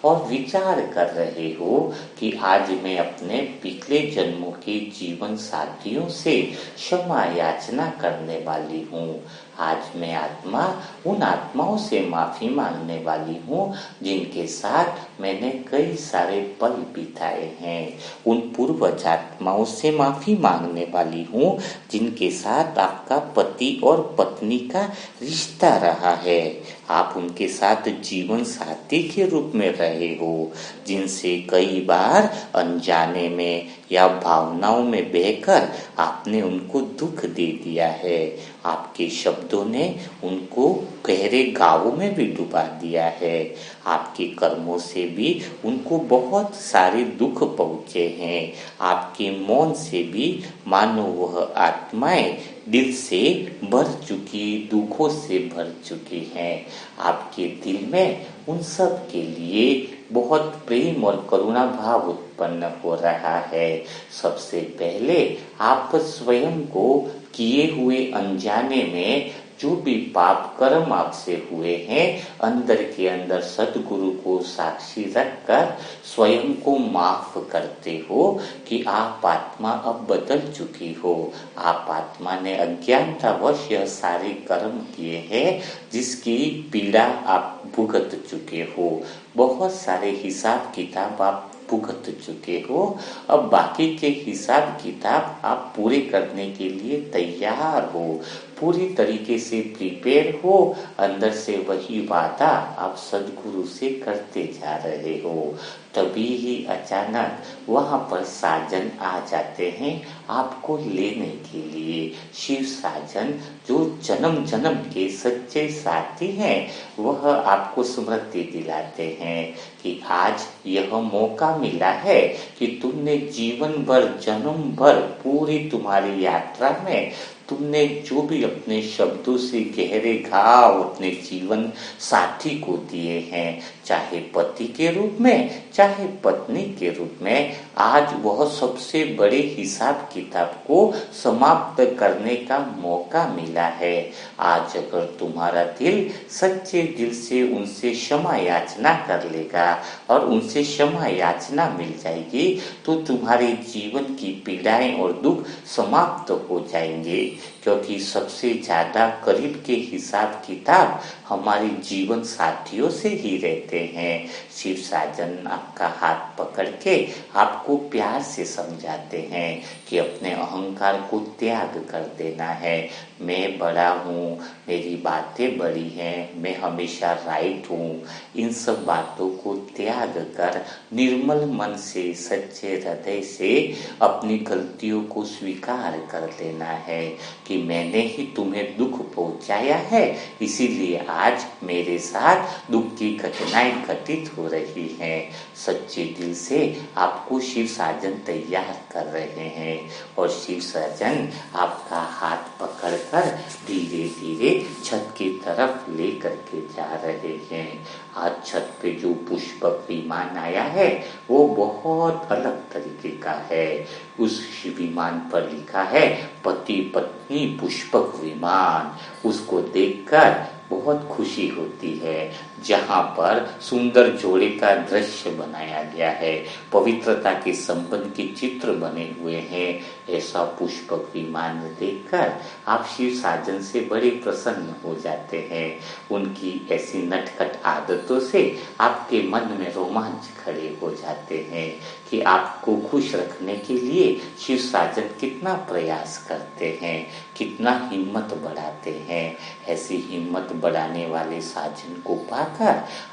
और विचार कर रहे हो कि आज मैं अपने पिछले जन्मों के जीवन साथियों से क्षमा याचना करने वाली हूँ। आज मैं उन आत्माओं से माफी मांगने वाली हूँ जिनके साथ मैंने कई सारे पल बिताए हैं। उन पूर्वज आत्माओं से माफी मांगने वाली हूँ जिनके साथ आपका पति और पत्नी का रिश्ता रहा है। आप उनके साथ जीवन साथी के रूप में रहे हो, जिनसे कई बार अनजाने में या भावनाओं में बहकर आपने उनको दुख दे दिया है। आपके शब्दों ने उनको गहरे गांवों में भी डुबा दिया है। आपके कर्मों से भी उनको बहुत सारे दुख पहुंचे हैं। आपके मौन से भी मानो वह आत्माएं दिल से भर चुकी, दुखों से भर चुकी हैं। आपके दिल में उन सब के लिए बहुत प्रेम और करुणा भाव उत्पन्न हो रहा है। सबसे पहले आप स्वयं को किए हुए अनजाने में जो भी पाप कर्म आपसे हुए हैं, अंदर के अंदर सतगुरु को साक्षी रखकर स्वयं को माफ करते हो कि आप आत्मा अब बदल चुकी हो। आप आत्मा ने अज्ञानतावश यह सारे कर्म किए हैं जिसकी पीड़ा आप भुगत चुके हो। बहुत सारे हिसाब किताब आप भुगत चुके हो। अब बाकी के हिसाब किताब आप पूरे करने के लिए तैयार हो, पूरी तरीके से प्रिपेयर हो। अंदर से वही वादा आप सदगुरु से करते जा रहे हो। तभी ही अचानक वहां पर साजन आ जाते हैं आपको लेने के लिए। शिव साजन जो जन्म जन्म के सच्चे साथी हैं, वह आपको स्मृति दिलाते हैं कि आज यह मौका मिला है कि तुमने जीवन भर, जन्म भर, पूरी तुम्हारी यात्रा में तुमने जो भी अपने शब्दों से गहरे घाव अपने जीवन साथी को दिए हैं, चाहे पति के रूप में, चाहे पत्नी के रूप में, आज वह सबसे बड़े हिसाब किताब को समाप्त करने का मौका मिला है। आज अगर तुम्हारा दिल सच्चे दिल से उनसे क्षमा याचना कर लेगा और उनसे क्षमा याचना मिल जाएगी, तो तुम्हारे जीवन की पीड़ाएं और दुख समाप्त हो जाएंगे। क्योंकि सबसे ज्यादा करीब के हिसाब किताब हमारे जीवन साथियों से ही रहते हैं। शिव साजन आपका हाथ पकड़ के आपको प्यार से समझाते हैं कि अपने अहंकार को त्याग कर देना है। मैं बड़ा हूँ, मेरी बातें बड़ी हैं, मैं हमेशा राइट हूँ। इन सब बातों को त्याग कर निर्मल मन से, सच्चे हृदय से अपनी गलतियों को स्वीकार कर लेना है कि मैंने ही तुम्हें दुख पहुंचाया है, इसीलिए आज मेरे साथ दुख की घटनाएं घटित हो रही हैं। सच्चे दिल से आपको शिव साजन तैयार कर रहे हैं और शिव साजन आपका हाथ पकड़कर धीरे धीरे छत की तरफ ले करके जा रहे हैं। आज छत पे जो पुष्पक विमान आया है वो बहुत अलग तरीके का है। उस विमान पर लिखा है पति पत्नी पुष्पक विमान। उसको देखकर बहुत खुशी होती है। जहां पर सुंदर जोड़े का दृश्य बनाया गया है, पवित्रता के संबंध के चित्र बने हुए हैं, ऐसा पुष्पक विमान देखकर आप शिव साजन से बड़े प्रसन्न हो जाते हैं। उनकी ऐसी नटखट आदतों से आपके मन में रोमांच खड़े हो जाते हैं कि आपको खुश रखने के लिए शिव साजन कितना प्रयास करते हैं, कितना हिम्मत बढ़ाते हैं। ऐसी हिम्मत बढ़ाने वाले साजन को पाकर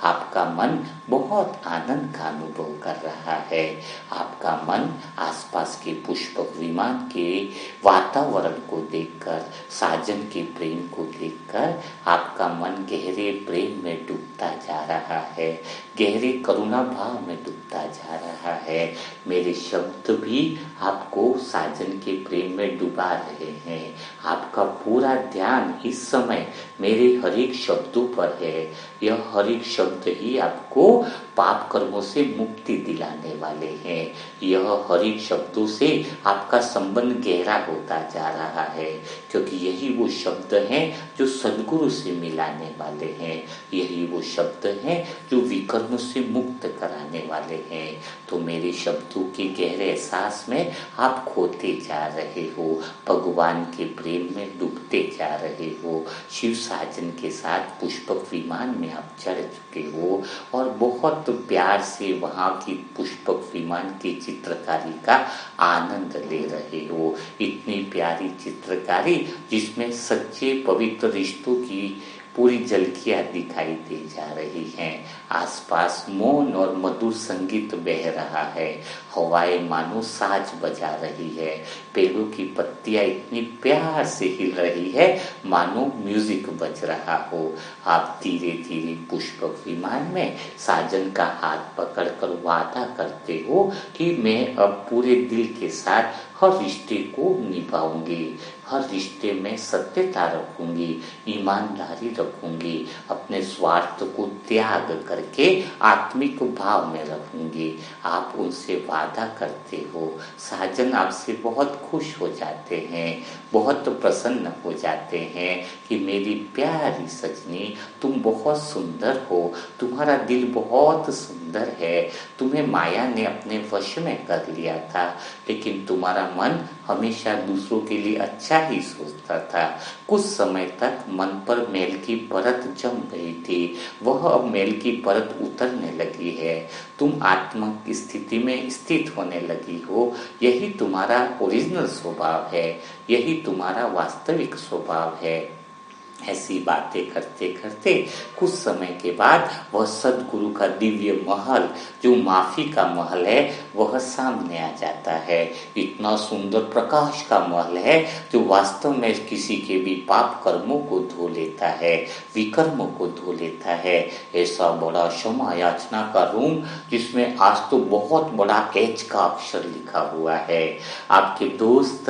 आपका मन बहुत आनंद का अनुभव कर रहा है। आपका मन आसपास के पुष्पक विमान के वातावरण को देखकर, साजन के प्रेम को देखकर आपका मन गहरे प्रेम में डूबता जा रहा है, गहरे करुणा भाव में डूबता जा रहा है। मेरे शब्द भी आपको साजन के प्रेम में डुबा रहे हैं। आपका पूरा ध्यान इस समय मेरे हर एक शब्दों पर है। यह हर एक शब्द ही आपको पाप कर्मों से मुक्ति दिलाने वाले हैं। यह हर एक शब्दों से आपका संबंध गहरा होता जा रहा है, क्योंकि यही वो शब्द हैं जो सद्गुरु से मिलाने वाले हैं। यही वो शब्द हैं जो विकर्म से मुक्त कराने वाले हैं। तो मेरे शब्दों के गहरे एहसास में आप खोते जा रहे हो, भगवान के प्रेम में डूबते जा रहे हो। शिव साजन के साथ पुष्पक विमान में आप चढ़ चुके हो और बहुत प्यार से वहां की पुष्पक विमान की चित्रकारी का आनंद ले रहे हो। इतनी प्यारी चित्रकारी जिसमें सच्चे पवित्र रिश्तों की पूरी झलकियां दिखाई दे जा रही हैं। आसपास मौन और मधुर संगीत बह रहा है। हवाएं मानो साज बजा रही है। पेड़ों की पत्तियां इतनी प्यार से हिल रही है मानो म्यूजिक बज रहा हो। आप धीरे धीरे पुष्पक विमान में साजन का हाथ पकड़कर वादा करते हो कि मैं अब पूरे दिल के साथ हर रिश्ते को निभाऊंगी, हर रिश्ते में सत्यता रखूंगी, ईमानदारी रखूंगी, अपने स्वार्थ को त्याग करके आत्मिक भाव में रखूंगी। आप उनसे वादा करते हो, साजन आपसे बहुत खुश हो जाते हैं, बहुत प्रसन्न हो जाते हैं कि मेरी प्यारी सजनी, तुम बहुत सुंदर हो, तुम्हारा दिल बहुत सुंदर है, तुम्हें माया ने अपने वश में कर लिया था, लेकिन तुम्हारा मन हमेशा दूसरों के लिए अच्छा ही सोचता था। कुछ समय तक मन पर मैल की परत जम गई थी, वह अब मैल की परत उतरने लगी है, तुम आत्मा की स्थिति में स्थित होने लगी हो। यही तुम्हारा ओरिजिनल स्वभाव है, यही तुम्हारा वास्तविक स्वभाव है। ऐसी बातें करते करते कुछ समय के बाद वह सदगुरु का दिव्य महल, जो माफी का महल है, वह सामने आ जाता है। इतना सुंदर प्रकाश का महल है जो वास्तव में किसी के भी पाप कर्मों को धो लेता है, विकर्मों को धो लेता है। ऐसा बड़ा क्षमा याचना का रूम, जिसमें आज तो बहुत बड़ा एच का अक्षर लिखा हुआ है। आपके दोस्त,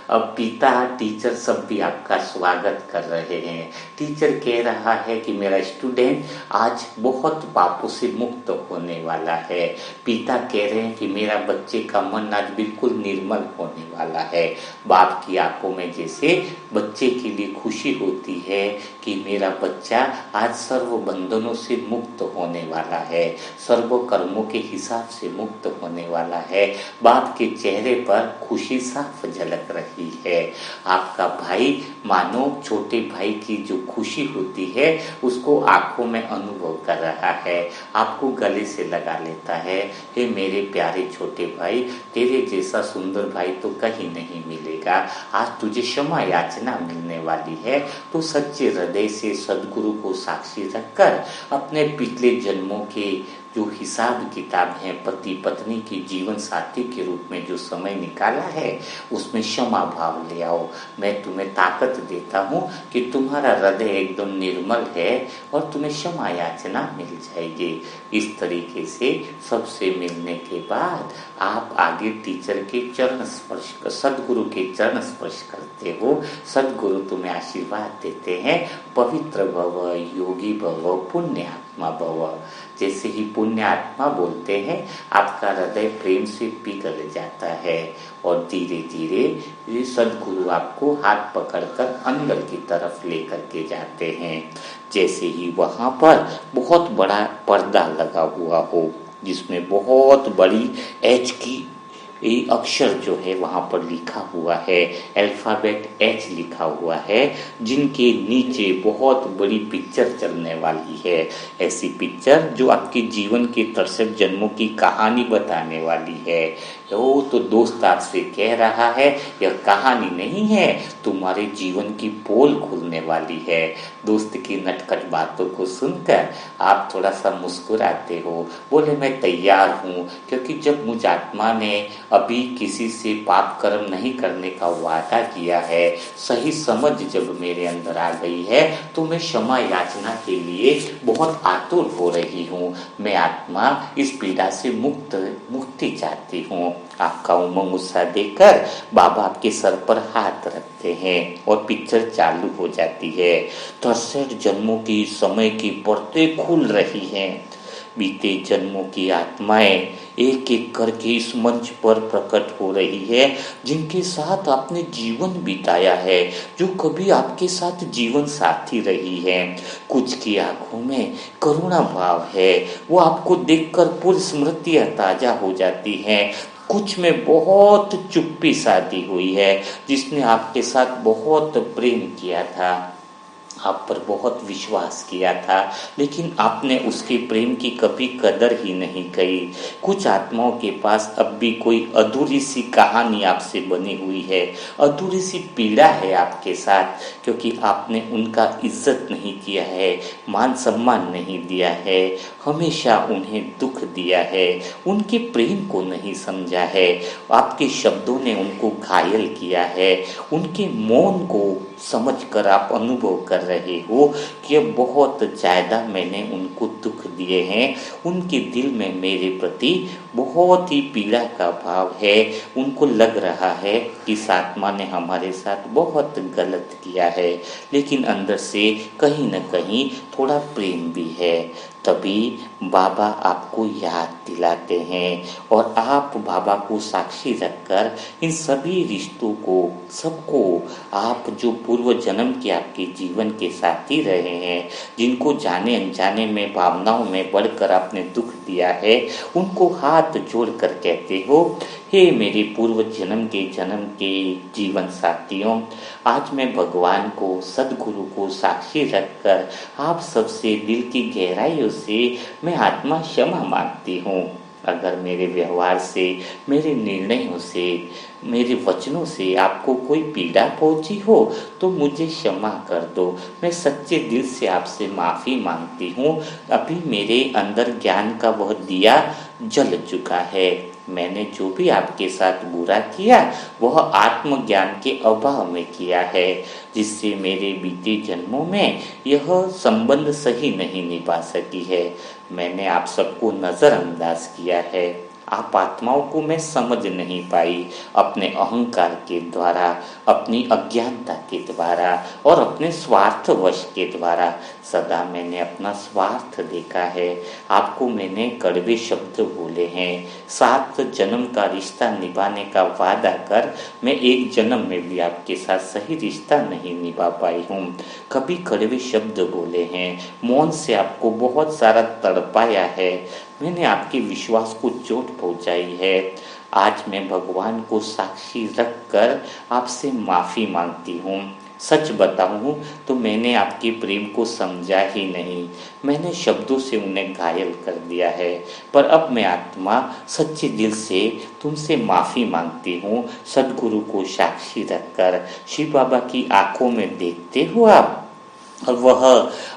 पिता, टीचर सब भी आपका स्वागत कर रहे हैं। टीचर कह रहा है कि मेरा स्टूडेंट आज बहुत पापों से मुक्त होने वाला है। पिता कह रहे हैं कि मेरा बच्चे का मन आज बिल्कुल निर्मल होने वाला है। बाप की आंखों में जैसे बच्चे के लिए खुशी होती है कि मेरा बच्चा आज सर्व बंधनों से मुक्त होने वाला है, सर्व कर्मों के हिसाब से मुक्त होने वाला है। बाप के चेहरे पर खुशी साफ झलक रही है। आपका भाई मानो छोटे भाई की जो खुशी होती है उसको आंखों में अनुभव कर रहा है, आपको गले से लगा लेता है। हे मेरे प्यारे छोटे भाई, तेरे जैसा सुंदर भाई तो कहीं नहीं मिलेगा। आज तुझे क्षमा याचना मिलने वाली है, तो सच्चे हृदय से सदगुरु को साक्षी रखकर अपने पिछले जन्मों के जो हिसाब किताब है, पति पत्नी की जीवन साथी के रूप में जो समय निकाला है, उसमें क्षमा भाव ले आओ। मैं तुम्हें ताकत देता हूँ कि तुम्हारा हृदय एकदम निर्मल है और तुम्हें क्षमा याचना मिल जाएगी। इस तरीके से सबसे मिलने के बाद आप आगे टीचर के चरण स्पर्श, सदगुरु के चरण स्पर्श करते हो। सदगुरु तुम्हें आशीर्वाद देते हैं, पवित्र भव, योगी भव, पुण्य आत्मा भव। जैसे ही पुण्य आत्मा बोलते हैं, आपका हृदय प्रेम से पिघल जाता है और धीरे धीरे ये सदगुरु आपको हाथ पकड़कर अंदर की तरफ लेकर के जाते हैं। जैसे ही वहां पर बहुत बड़ा पर्दा लगा हुआ हो, जिसमें बहुत बड़ी एच की अक्षर जो है वहां पर लिखा हुआ है, अल्फाबेट एच लिखा हुआ है, जिनके नीचे बहुत बड़ी पिक्चर चलने वाली है। ऐसी पिक्चर जो आपके जीवन के 63 जन्मों की कहानी बताने वाली है। वो तो दोस्त आपसे कह रहा है, यह कहानी नहीं है, तुम्हारे जीवन की पोल खुलने वाली है। दोस्त की नटखट बातों को सुनकर आप थोड़ा सा मुस्कुराते हो, बोले मैं तैयार हूँ, क्योंकि जब मुझ आत्मा ने अभी किसी से पाप कर्म नहीं करने का वादा किया है, सही समझ जब मेरे अंदर आ गई है, तो मैं क्षमा याचना के लिए बहुत आतुर हो रही हूँ। मैं आत्मा इस पीड़ा से मुक्ति चाहती हूँ। आपका उमंग उत्साह देकर बाबा आपके सर पर हाथ रखते हैं और पिक्चर चालू हो जाती है। 63 जन्मों की समय की परतें खुल रही हैं। बीते जन्मों की आत्माएं एक एक करके इस मंच पर प्रकट हो रही है, जिनके साथ आपने जीवन बिताया है, जो कभी आपके साथ जीवन साथी रही है। कुछ की आंखों में करुणा भाव है, वो आपको देखकर पूरी स्मृतियां ताजा हो जाती हैं। कुछ में बहुत चुप्पी शादी हुई है, जिसने आपके साथ बहुत प्रेम किया था, आप पर बहुत विश्वास किया था, लेकिन आपने उसके प्रेम की कभी कदर ही नहीं की। कुछ आत्माओं के पास अब भी कोई अधूरी सी कहानी आपसे बनी हुई है, अधूरी सी पीड़ा है आपके साथ, क्योंकि आपने उनका इज्जत नहीं किया है, मान सम्मान नहीं दिया है। हमेशा उन्हें दुख दिया है, उनके प्रेम को नहीं समझा है। आपके शब्दों ने उनको घायल किया है। उनके मौन को समझकर आप अनुभव कर रहे हो कि अब बहुत ज़्यादा मैंने उनको दुख दिए हैं। उनके दिल में मेरे प्रति बहुत ही पीड़ा का भाव है। उनको लग रहा है कि इस आत्मा ने हमारे साथ बहुत गलत किया है, लेकिन अंदर से कहीं न कहीं थोड़ा प्रेम भी है। तभी बाबा आपको याद दिलाते हैं और आप बाबा को साक्षी रखकर इन सभी रिश्तों को, सबको, आप जो पूर्व जन्म के आपके जीवन के साथी रहे हैं, जिनको जाने अनजाने में भावनाओं में बढ़कर आपने दुख दिया है, उनको हाथ जोड़कर कहते हो, हे मेरे पूर्व जन्म के जीवन साथियों, आज मैं भगवान को, सदगुरु को साक्षी रखकर आप सबसे दिल की गहराइयों से मैं आत्मा क्षमा मांगती हूँ। अगर मेरे व्यवहार से, मेरे निर्णयों से, मेरे वचनों से आपको कोई पीड़ा पहुंची हो तो मुझे क्षमा कर दो। मैं सच्चे दिल से आपसे माफ़ी मांगती हूँ। अभी मेरे अंदर ज्ञान का वह दिया जल चुका है। मैंने जो भी आपके साथ बुरा किया वह आत्मज्ञान के अभाव में किया है, जिससे मेरे बीते जन्मों में यह संबंध सही नहीं निभा सकी है। मैंने आप सबको नज़रअंदाज किया है। आप आत्माओं को मैं समझ नहीं पाई। अपने अहंकार के द्वारा, अपनी अज्ञानता के द्वारा और अपने स्वार्थवश के द्वारा सदा मैंने अपना स्वार्थ देखा है। आपको मैंने कड़वे शब्द बोले हैं। 7 जन्म का रिश्ता निभाने का वादा कर मैं एक जन्म में भी आपके साथ सही रिश्ता नहीं निभा पाई हूँ। कभी कड़वे शब्द बोले हैं, मौन से आपको बहुत सारा तड़पाया है। मैंने आपके विश्वास को चोट पहुंचाई है। आज मैं भगवान को साक्षी रखकर आपसे माफ़ी मांगती हूँ। सच बताऊँ तो मैंने आपके प्रेम को समझा ही नहीं। मैंने शब्दों से उन्हें घायल कर दिया है। पर अब मैं आत्मा सच्चे दिल से तुमसे माफ़ी मांगती हूँ। सदगुरु को साक्षी रखकर शिव बाबा की आंखों में देखते हो आप, और वह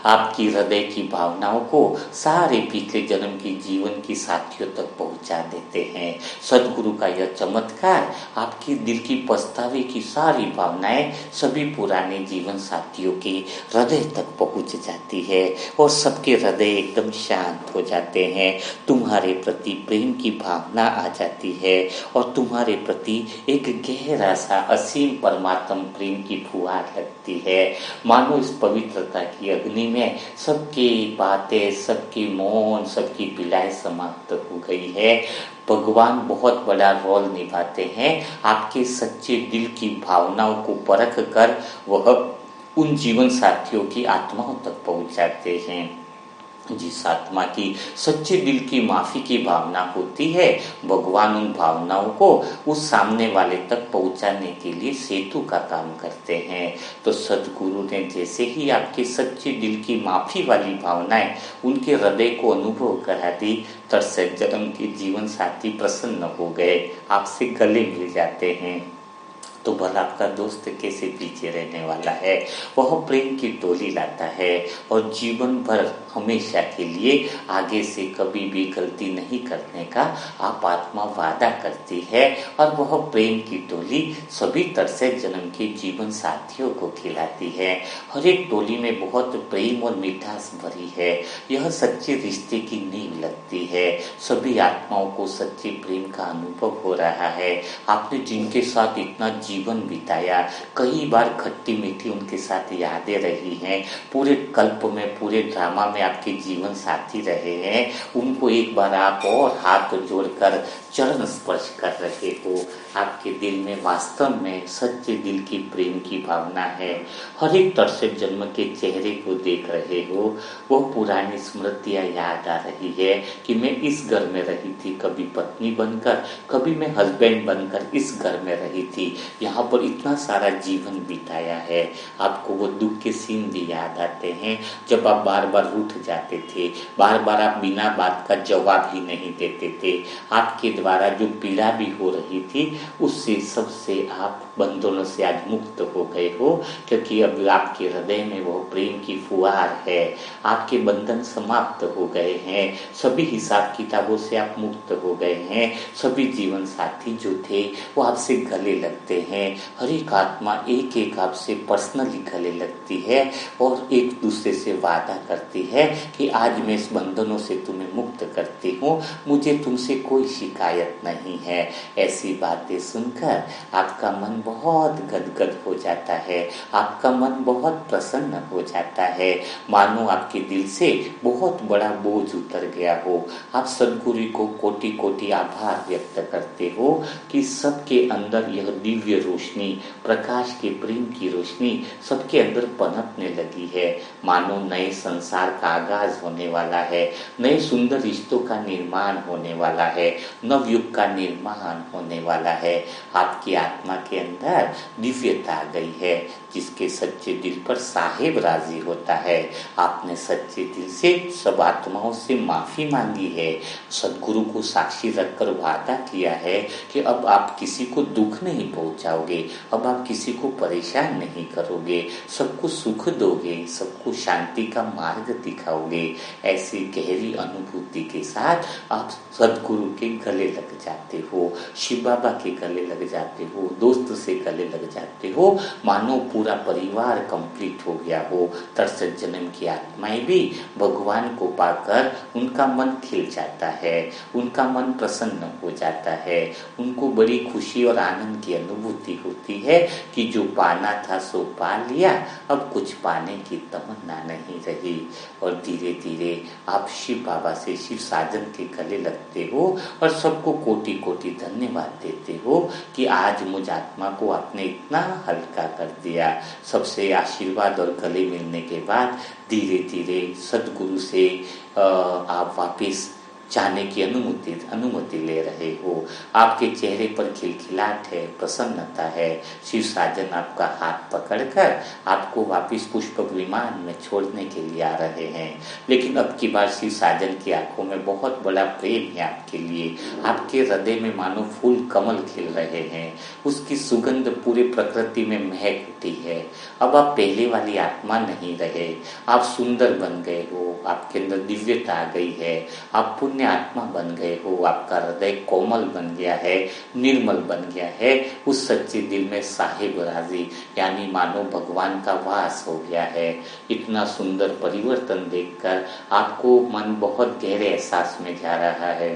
आपकी हृदय की भावनाओं को सारे पिछले जन्म के जीवन की साथियों तक पहुंचा देते हैं। सदगुरु का यह चमत्कार आपकी दिल की पछतावे की सारी भावनाएं सभी पुराने जीवन साथियों के हृदय तक पहुंच जाती है और सबके हृदय एकदम शांत हो जाते हैं। तुम्हारे प्रति प्रेम की भावना आ जाती है और तुम्हारे प्रति एक गहरा सा असीम परमात्म प्रेम की फुहार लगती है। मानो इस पवित्रता की अग्नि में सबकी बातें, सबकी मौन, सबकी पीड़ाएं समाप्त हो गई है। भगवान बहुत बड़ा रोल निभाते हैं। आपके सच्चे दिल की भावनाओं को परख कर वह उन जीवन साथियों की आत्माओं तक पहुंचाते हैं। जिस आत्मा की सच्चे दिल की माफ़ी की भावना होती है, भगवान उन भावनाओं को उस सामने वाले तक पहुंचाने के लिए सेतु का काम करते हैं। तो सदगुरु ने जैसे ही आपके सच्चे दिल की माफ़ी वाली भावनाएं उनके हृदय को अनुभव करा दी, तरसे जन्म के जीवन साथी प्रसन्न हो गए, आपसे गले मिल जाते हैं। तो भला आपका दोस्त कैसे पीछे रहने वाला है। वह प्रेम की टोली लाता है और जीवन भर हमेशा के लिए आगे से कभी भी गलती नहीं करने का आप आत्मा वादा करती है और वह प्रेम की टोली सभी तरह जन्म के जीवन साथियों को खिलाती है। हर एक टोली में बहुत प्रेम और मिठास भरी है। यह सच्चे रिश्ते की नींव लगती है। सभी आत्माओं को सच्चे प्रेम का अनुभव हो रहा है। आपने जिनके साथ इतना जीवन बिताया, कई बार खट्टी मीठी उनके साथ यादें रही हैं, पूरे कल्प में, पूरे ड्रामा में आपके जीवन साथी रहे हैं, उनको एक बार आप और हाथ जोड़कर चरण स्पर्श कर रहे हो। आपके दिल में वास्तव में सच्चे दिल की प्रेम की भावना है। हर एक तरह जन्म के चेहरे को देख रहे हो। वो पुरानी स्मृतियाँ याद आ रही है कि मैं इस घर में रही थी, कभी पत्नी बनकर, कभी मैं हस्बैंड बनकर इस घर में रही थी। यहाँ पर इतना सारा जीवन बिताया है। आपको वो दुख के सीन भी याद आते हैं जब आप बार बार रूठ जाते थे, बार बार आप बिना बात का जवाब ही नहीं देते थे। आपके द्वारा जो पीड़ा भी हो रही थी उससे सबसे आप बंधनों से आज मुक्त हो गए हो, क्योंकि अब आपके हृदय में वो प्रेम की फुहार है। आपके बंधन समाप्त हो गए हैं, सभी हिसाब किताबों से आप मुक्त हो गए हैं। सभी जीवन साथी जो थे वो आपसे गले लगते हैं। हर एक आत्मा एक एक आपसे पर्सनली गले लगती है और एक दूसरे से वादा करती है कि आज मैं इस बंधनों से तुम्हें मुक्त करती हूँ, मुझे तुमसे कोई शिकायत नहीं है। ऐसी बातें सुनकर आपका मन बहुत गदगद हो जाता है, आपका मन बहुत प्रसन्न हो जाता है, मानो आपके दिल से बहुत बड़ा बोझ उतर गया हो। आप सद्गुरु को कोटि कोटि आभार व्यक्त करते हो कि सबके अंदर यह दिव्य रोशनी, प्रकाश के प्रेम की रोशनी सबके अंदर पनपने लगी है। मानो नए संसार का आगाज होने वाला है, नए सुंदर रिश्तों का निर्माण होने वाला है, नवयुग का निर्माण होने वाला है। आपकी आत्मा के अंदर दिव्यता आ गई है। जिसके सच्चे दिल पर साहेब राजी होता है। आपने सच्चे दिल से सब आत्माओं से माफी मांगी है, सदगुरु को साक्षी रखकर वादा किया है कि अब आप किसी को दुख नहीं पहुंचाओगे, अब आप किसी को परेशान नहीं करोगे, सबको सुख दोगे, सबको शांति का मार्ग दिखाओगे। ऐसी गहरी अनुभूति के साथ आप सदगुरु के गले लग जाते हो, शिव बाबा के गले लग जाते हो, दोस्त से गले लग जाते हो, मानो पूरा परिवार कंप्लीट हो गया हो। तरसत जन्म की आत्माएं भी भगवान को पाकर उनका मन खिल जाता है, उनका मन प्रसन्न हो जाता है, उनको बड़ी खुशी और आनंद की अनुभूति होती है कि जो पाना था सो पा लिया, अब कुछ पाने की तमन्ना नहीं रही। और धीरे धीरे आप शिव बाबा से, शिव साजन के गले लगते हो और सबको कोटि कोटि धन्यवाद देते हो कि आज मुझ आत्मा को आपने इतना हल्का कर दिया। सबसे आशीर्वाद और गले मिलने के बाद धीरे धीरे सदगुरु से आप वापिस जाने की अनुमति ले रहे हो। आपके चेहरे पर खिलखिलाहट है, प्रसन्नता है। शिव साजन आपका हाथ पकड़कर आपको वापिस पुष्पक विमान में छोड़ने के लिए आ रहे हैं। लेकिन अब की बार शिव साजन की आंखों में बहुत बड़ा प्रेम है आपके लिए। आपके हृदय में मानो फूल कमल खिल रहे हैं, उसकी सुगंध पूरे प्रकृति में महक उठी है। अब आप पहले वाली आत्मा नहीं रहे, आप सुंदर बन गए हो, आपके अंदर दिव्यता आ गई है, आप पुण्य आत्मा बन गए हो, आपका हृदय कोमल बन गया है, निर्मल बन गया है। उस सच्चे दिल में साहिब राजी यानी मानो भगवान का वास हो गया है। इतना सुंदर परिवर्तन देखकर आपको मन बहुत गहरे एहसास में जा रहा है,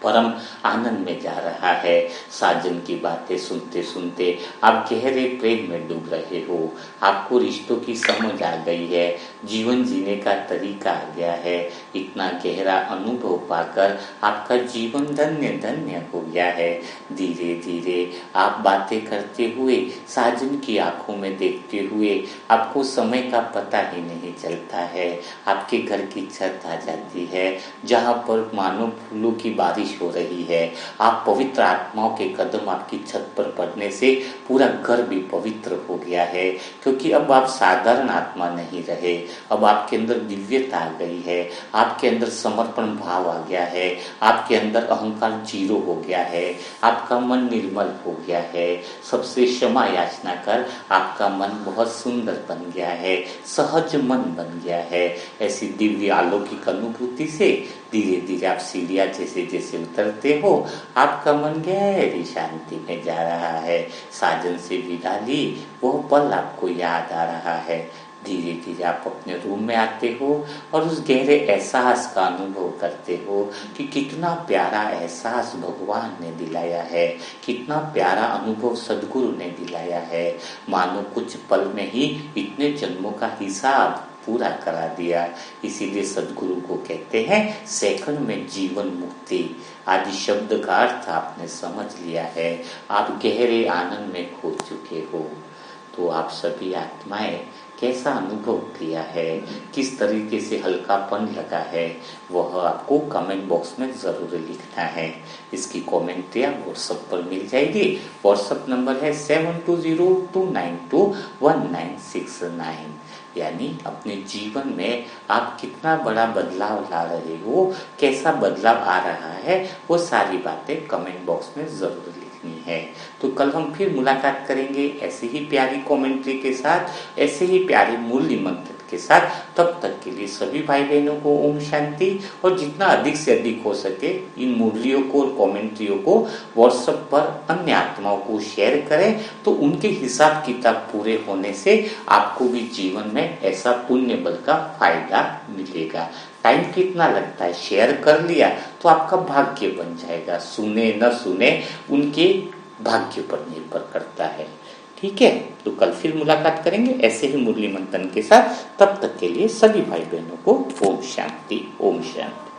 परम आनंद में जा रहा है। साजन की बातें सुनते सुनते आप गहरे प्रेम में डूब रहे हो। आपको रिश्तों की समझ आ गई है, जीवन जीने का तरीका आ गया है। इतना गहरा अनुभव पाकर आपका जीवन धन्य धन्य हो गया है। धीरे धीरे आप बातें करते हुए, साजन की आंखों में देखते हुए, आपको समय का पता ही नहीं चलता है। आपके घर की छत आ जाती है जहाँ पर मानो फूलों की बारिश हो रही है। आप पवित्र आत्माओं के कदम आपकी छत पर पड़ने से पूरा घर भी पवित्र हो गया है, क्योंकि अब आप साधारण आत्मा नहीं रहे, अब आपके अंदर दिव्यता आ गई है, आपके अंदर समर्पण भाव आ गया है, आपके अंदर अहंकार जीरो हो गया है, आपका मन निर्मल हो गया है। सबसे क्षमा याचना कर आपका मन बहुत सुंदर बन गया है, सहज मन बन गया है। ऐसी दिव्य अलौकिक अनुभूति से धीरे धीरे आप सीढ़ियां जैसे जैसे उतरते हो, आपका मन गहरी शांति में जा रहा है। साजन से विदा ली, वो पल आपको याद आ रहा है। धीरे धीरे आप अपने रूम में आते हो और उस गहरे एहसास का अनुभव करते हो कि कितना प्यारा एहसास भगवान ने दिलाया है, कितना प्यारा अनुभव सदगुरु ने दिलाया है। मानो कुछ पल में ही इतने जन्मों का हिसाब पूरा करा दिया। इसीलिए सदगुरु को कहते हैं सेकंड में जीवन मुक्ति। आदि शब्द का अर्थ आपने समझ लिया है, आप गहरे आनंद में खो चुके हो। तो आप सभी आत्माएं कैसा अनुभव किया है, किस तरीके से हल्कापन लगा है, वह आपको कमेंट बॉक्स में ज़रूर लिखना है। इसकी कमेंट्रियाँ व्हाट्सएप पर मिल जाएगी। व्हाट्सएप नंबर है 7202921969। यानी अपने जीवन में आप कितना बड़ा बदलाव ला रहे हो, कैसा बदलाव आ रहा है, वो सारी बातें कमेंट बॉक्स में ज़रूर लिखनी है। तो कल हम फिर मुलाकात करेंगे ऐसे ही प्यारी कमेंट्री के साथ, ऐसे ही प्यारे मूल्य मंत्र के साथ। तब तक के लिए सभी भाई बहनों को ओम शांति। और जितना अधिक से अधिक हो सके इन मूल्यों को और कमेंट्रियों को व्हाट्सएप पर अन्य आत्माओं को शेयर करें, तो उनके हिसाब किताब पूरे होने से आपको भी जीवन में ऐसा पुण्य बल का फायदा मिलेगा। टाइम कितना लगता है, शेयर कर लिया तो आपका भाग्य बन जाएगा। सुने न सुने उनके भाग्य पर निर्भर करता है। ठीक है, तो कल फिर मुलाकात करेंगे ऐसे ही मुरली मंथन के साथ। तब तक के लिए सभी भाई बहनों को ओम शांति, ओम शांति।